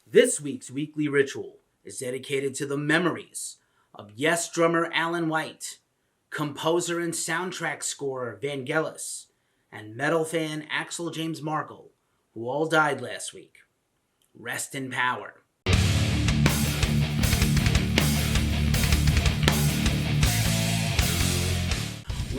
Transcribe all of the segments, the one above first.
This week's weekly ritual is dedicated to the memories of Yes drummer Alan White, composer and soundtrack scorer Vangelis, and metal fan Axel James Markle, who all died last week. Rest in power.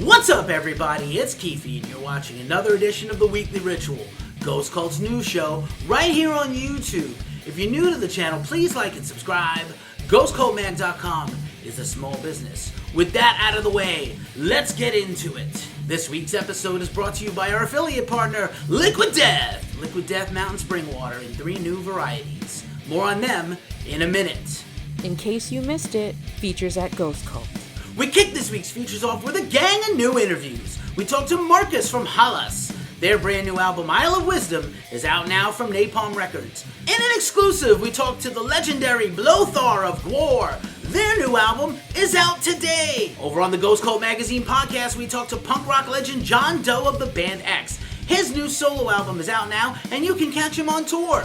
What's up, everybody? It's Keefy, and you're watching another edition of the Weekly Ritual, Ghost Cult's news show, right here on YouTube. If you're new to the channel, please like and subscribe. GhostCultMan.com is a small business. With that out of the way, let's get into it. This week's episode is brought to you by our affiliate partner, Liquid Death. Liquid Death Mountain Spring Water in 3 new varieties. More on them in a minute. In case you missed it, features at Ghost Cult. We kick this week's features off with a gang of new interviews. We talked to Markus from Hallas. Their brand new album, Isle of Wisdom, is out now from Napalm Records. In an exclusive, we talked to the legendary Blothar of GWAR. Their new album is out today. Over on the Ghost Cult Magazine podcast, we talked to punk rock legend John Doe of the band X. His new solo album is out now, and you can catch him on tour.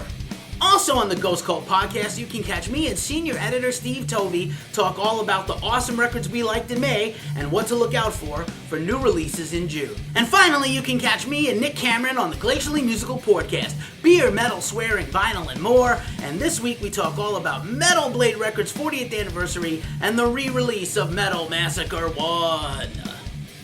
Also on the Ghost Cult podcast, you can catch me and senior editor Steve Tovey talk all about the awesome records we liked in May and what to look out for new releases in June. And finally, you can catch me and Nick Cameron on the Glacially musical Pouredcast, beer, metal, swearing, vinyl, and more. And this week we talk all about Metal Blade Records' 40th anniversary and the re-release of Metal Massacre 1.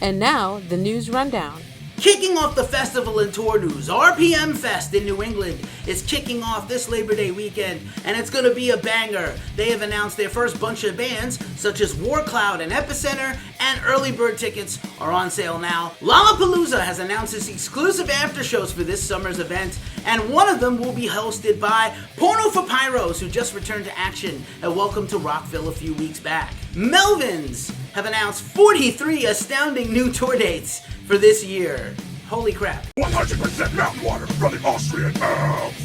And now, the news rundown. Kicking off the festival and tour news, RPM Fest in New England is kicking off this Labor Day weekend, and it's going to be a banger. They have announced their first bunch of bands, such as Warcloud and Epicenter, and early bird tickets are on sale now. Lollapalooza has announced its exclusive aftershows for this summer's event, and one of them will be hosted by Porno for Pyros, who just returned to action at Welcome to Rockville a few weeks back. Melvins have announced 43 astounding new tour dates for this year. Holy crap. 100% mountain water from the Austrian Alps.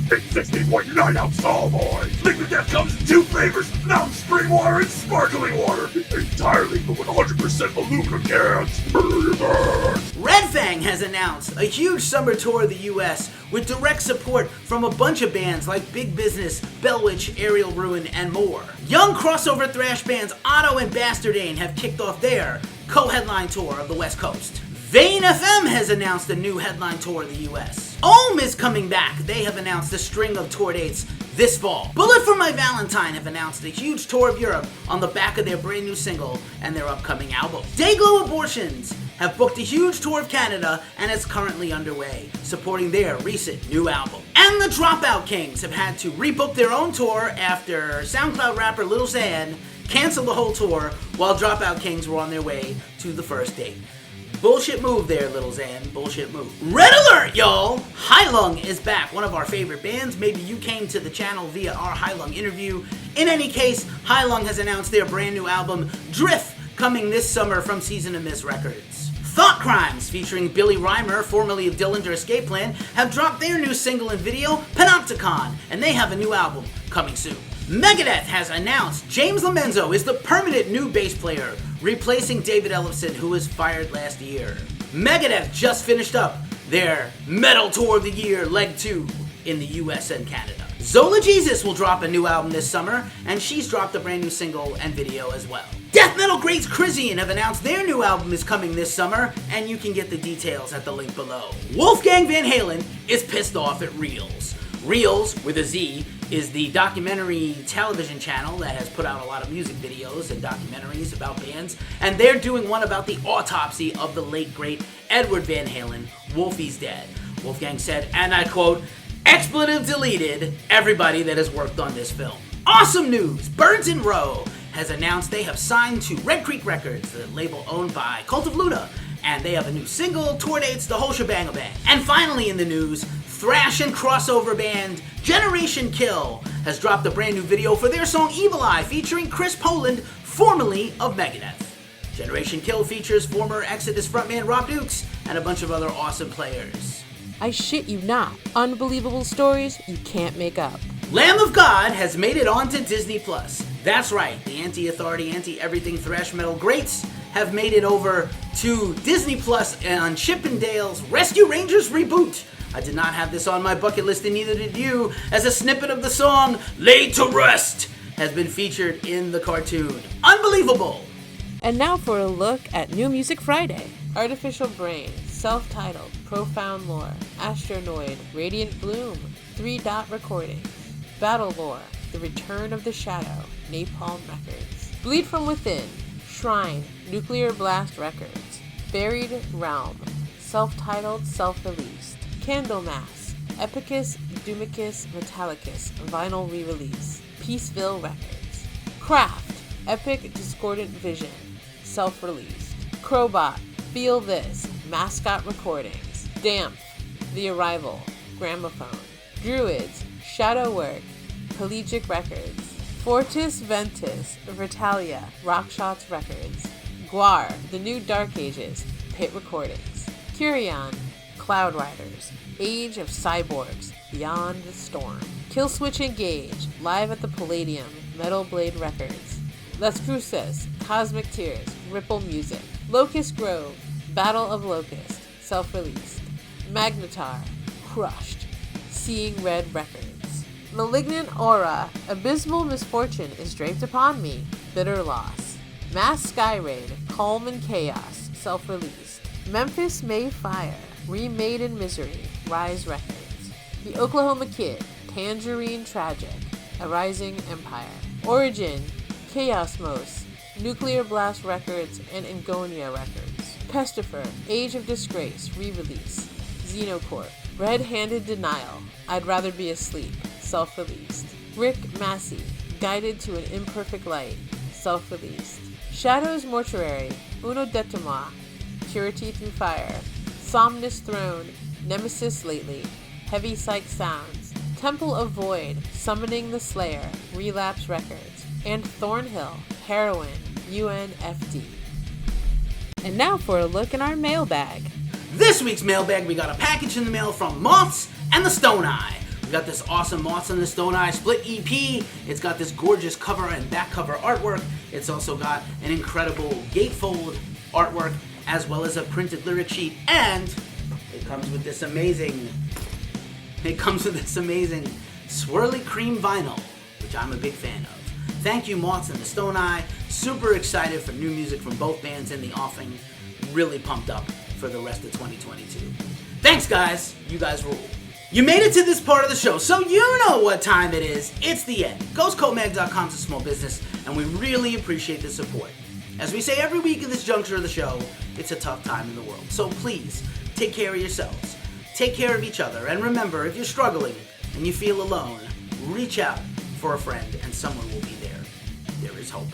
16.9 ounce tall boys. Liquid Death comes in 2 flavors, mountain spring water and sparkling water. Entirely from 100% aluminum cans. Red Fang has announced a huge summer tour of the US with direct support from a bunch of bands like Big Business, Bellwitch, Aerial Ruin, and more. Young crossover thrash bands Otto and Bastardane have kicked off their co-headline tour of the West Coast. Vane FM has announced a new headline tour of the US. Ohm is coming back. They have announced a string of tour dates this fall. Bullet for My Valentine have announced a huge tour of Europe on the back of their brand new single and their upcoming album. Dayglow Abortions have booked a huge tour of Canada and it's currently underway, supporting their recent new album. And the Dropout Kings have had to rebook their own tour after SoundCloud rapper Lil Xan canceled the whole tour while Dropout Kings were on their way to the first date. Bullshit move there, Lil Xan. Bullshit move. Red alert, y'all! High Lung is back, one of our favorite bands. Maybe you came to the channel via our High Lung interview. In any case, High Lung has announced their brand new album, Drift, coming this summer from Season of Mist Records. Thought Crimes, featuring Billy Reimer, formerly of Dillinger Escape Plan, have dropped their new single and video, Panopticon, and they have a new album coming soon. Megadeth has announced James Lomenzo is the permanent new bass player, replacing David Ellefson, who was fired last year. Megadeth just finished up their Metal Tour of the Year Leg 2 in the US and Canada. Zola Jesus will drop a new album this summer, and she's dropped a brand new single and video as well. Death metal greats Krisiun have announced their new album is coming this summer, and you can get the details at the link below. Wolfgang Van Halen is pissed off at Reels. Reels, with a Z, is the documentary television channel that has put out a lot of music videos and documentaries about bands, and they're doing one about the autopsy of the late great Edward Van Halen. Wolfie's dead. Wolfgang said, and I quote, "Expletive deleted everybody that has worked on this film." Awesome news! Birds in Row has announced they have signed to Red Creek Records, the label owned by Cult of Luna, and they have a new single, tour dates, the whole shebang. And finally in the news, thrash and crossover band Generation Kill has dropped a brand new video for their song Evil Eye featuring Chris Poland, formerly of Megadeth. Generation Kill features former Exodus frontman Rob Dukes and a bunch of other awesome players. I shit you not. Unbelievable stories you can't make up. Lamb of God has made it onto Disney+. That's right, the anti-authority, anti-everything thrash metal greats have made it over to Disney Plus on Chip and Dale's Rescue Rangers reboot, I did not have this on my bucket list, and neither did you, as a snippet of the song Laid to Rest has been featured in the cartoon. Unbelievable! And now for a look at New Music Friday. Artificial Brain, Self-Titled, Profound Lore, Astronoid, Radiant Bloom, 3 Dot Recordings, Battle Lore, The Return of the Shadow, Napalm Records, Bleed From Within, Shrine, Nuclear Blast Records, Buried Realm, Self-Titled, Self-Released, Candlemass, Epicus, Doomicus, Metallicus, Vinyl Re-Release, Peaceville Records, Craft, Epic Discordant Vision, Self-Released, Crowbot, Feel This, Mascot Recordings, Damp, The Arrival, Gramophone, Druids, Shadowwork, Pelagic Records, Fortis Ventus, Vertalia, Rockshots Records, GWAR, The New Dark Ages, Pit Recordings, Krisiun, Cloud Riders, Age of Cyborgs, Beyond the Storm, Killswitch Engage, Live at the Palladium, Metal Blade Records, Las Cruces, Cosmic Tears, Ripple Music, Locust Grove, Battle of Locust, Self-Released, Magnetar, Crushed, Seeing Red Records, Malignant Aura, Abysmal Misfortune is Draped Upon Me, Bitter Loss, Mass Sky Raid, Calm and Chaos, Self-Released, Memphis May Fire, Remade in Misery, Rise Records, The Oklahoma Kid, Tangerine Tragic, A Rising Empire, Origin, Chaosmos, Nuclear Blast Records, and Angonia Records, Pestifer, Age of Disgrace, re-release, Xenocorp, Red-Handed Denial, I'd Rather Be Asleep, self-released, Rick Massey, Guided to an Imperfect Light, self-released, Shadows Mortuary, Uno Detema, Purity Through Fire, Somnus Throne, Nemesis Lately, Heavy Psych Sounds, Temple of Void, Summoning the Slayer, Relapse Records, and Thornhill, Heroin, UNFD. And now for a look in our mailbag. This week's mailbag, we got a package in the mail from Moths and the Stone Eye. We got this awesome Moths and the Stone Eye split EP. It's got this gorgeous cover and back cover artwork. It's also got an incredible gatefold artwork, as well as a printed lyric sheet, and it comes with this amazing swirly cream vinyl, which I'm a big fan of. Thank you, Moths and the Stone Eye. Super excited for new music from both bands in the offing. Really pumped up for the rest of 2022. Thanks, guys. You guys rule. You made it to this part of the show, so you know what time it is. It's the end. GhostCoatMag.com's a small business, and we really appreciate the support. As we say every week at this juncture of the show, it's a tough time in the world. So please, take care of yourselves. Take care of each other. And remember, if you're struggling and you feel alone, reach out for a friend and someone will be there. There is hope.